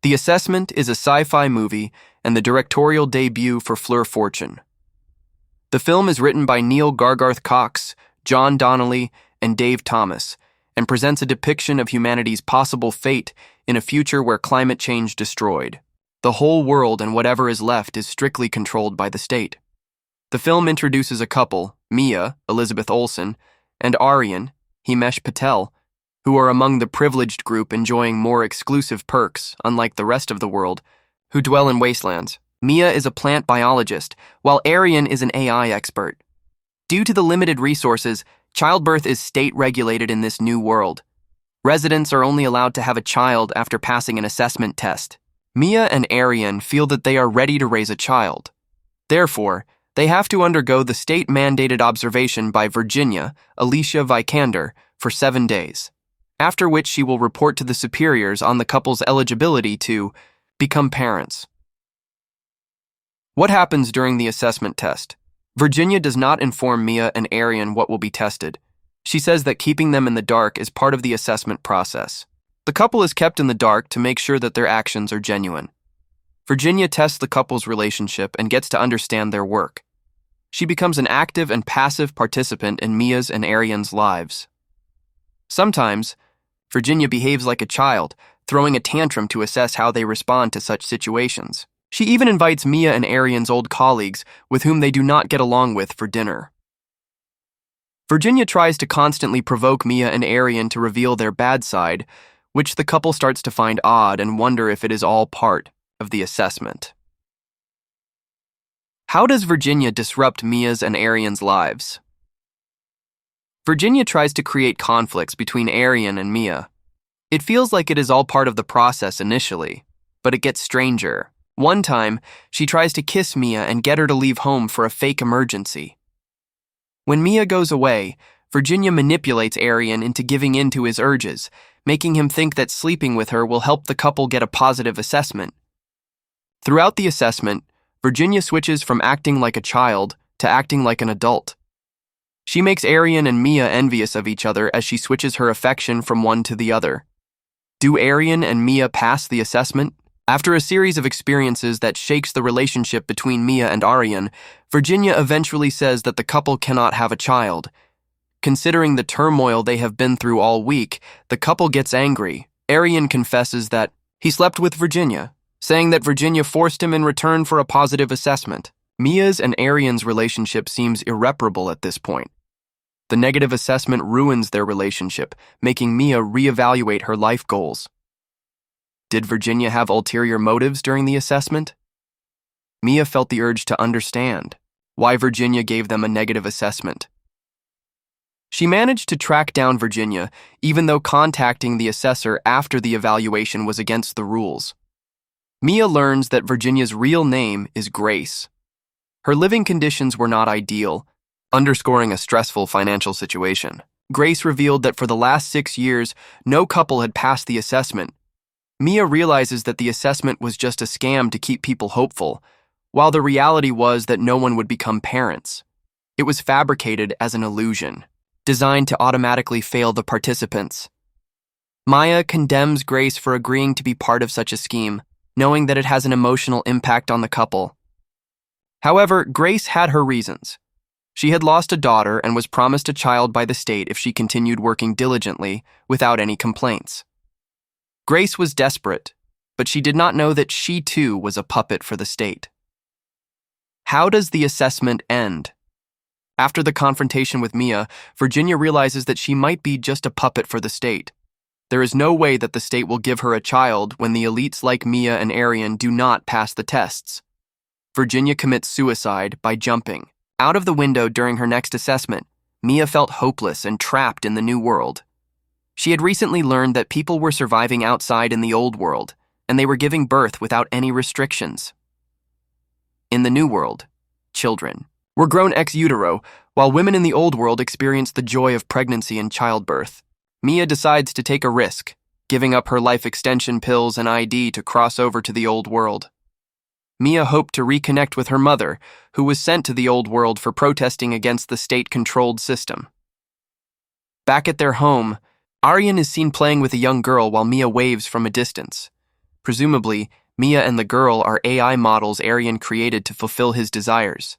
The Assessment is a sci-fi movie and the directorial debut for Fleur Fortune. The film is written by Neil Gargarth Cox, John Donnelly, and Dave Thomas, and presents a depiction of humanity's possible fate in a future where climate change destroyed. The whole world and whatever is left is strictly controlled by the state. The film introduces a couple, Mia, Elizabeth Olsen, and Aryan, Himesh Patel, who are among the privileged group enjoying more exclusive perks, unlike the rest of the world, who dwell in wastelands. Mia is a plant biologist, while Aryan is an AI expert. Due to the limited resources, childbirth is state-regulated in this new world. Residents are only allowed to have a child after passing an assessment test. Mia and Aryan feel that they are ready to raise a child. Therefore, they have to undergo the state-mandated observation by Virginia, Alicia Vikander, for 7 days, after which she will report to the superiors on the couple's eligibility to become parents. What happens during the assessment test? Virginia does not inform Mia and Aryan what will be tested. She says that keeping them in the dark is part of the assessment process. The couple is kept in the dark to make sure that their actions are genuine. Virginia tests the couple's relationship and gets to understand their work. She becomes an active and passive participant in Mia's and Aryan's lives. Sometimes, Virginia behaves like a child, throwing a tantrum to assess how they respond to such situations. She even invites Mia and Aryan's old colleagues, with whom they do not get along with, for dinner. Virginia tries to constantly provoke Mia and Aryan to reveal their bad side, which the couple starts to find odd and wonder if it is all part of the assessment. How does Virginia disrupt Mia's and Aryan's lives? Virginia tries to create conflicts between Aryan and Mia. It feels like it is all part of the process initially, but it gets stranger. One time, she tries to kiss Mia and get her to leave home for a fake emergency. When Mia goes away, Virginia manipulates Aryan into giving in to his urges, making him think that sleeping with her will help the couple get a positive assessment. Throughout the assessment, Virginia switches from acting like a child to acting like an adult. She makes Aryan and Mia envious of each other as she switches her affection from one to the other. Do Aryan and Mia pass the assessment? After a series of experiences that shakes the relationship between Mia and Aryan, Virginia eventually says that the couple cannot have a child. Considering the turmoil they have been through all week, the couple gets angry. Aryan confesses that he slept with Virginia, saying that Virginia forced him in return for a positive assessment. Mia's and Aryan's relationship seems irreparable at this point. The negative assessment ruins their relationship, making Mia reevaluate her life goals. Did Virginia have ulterior motives during the assessment? Mia felt the urge to understand why Virginia gave them a negative assessment. She managed to track down Virginia, even though contacting the assessor after the evaluation was against the rules. Mia learns that Virginia's real name is Grace. Her living conditions were not ideal, underscoring a stressful financial situation. Grace revealed that for the last 6 years, no couple had passed the assessment. Mia realizes that the assessment was just a scam to keep people hopeful, while the reality was that no one would become parents. It was fabricated as an illusion, designed to automatically fail the participants. Maya condemns Grace for agreeing to be part of such a scheme, knowing that it has an emotional impact on the couple. However, Grace had her reasons. She had lost a daughter and was promised a child by the state if she continued working diligently without any complaints. Grace was desperate, but she did not know that she too was a puppet for the state. How does the assessment end? After the confrontation with Mia, Virginia realizes that she might be just a puppet for the state. There is no way that the state will give her a child when the elites like Mia and Aryan do not pass the tests. Virginia commits suicide by jumping out of the window during her next assessment. Mia felt hopeless and trapped in the new world. She had recently learned that people were surviving outside in the old world, and they were giving birth without any restrictions. In the new world, children were grown ex utero, while women in the old world experienced the joy of pregnancy and childbirth. Mia decides to take a risk, giving up her life extension pills and ID to cross over to the old world. Mia hoped to reconnect with her mother, who was sent to the old world for protesting against the state-controlled system. Back at their home, Aryan is seen playing with a young girl while Mia waves from a distance. Presumably, Mia and the girl are AI models Aryan created to fulfill his desires.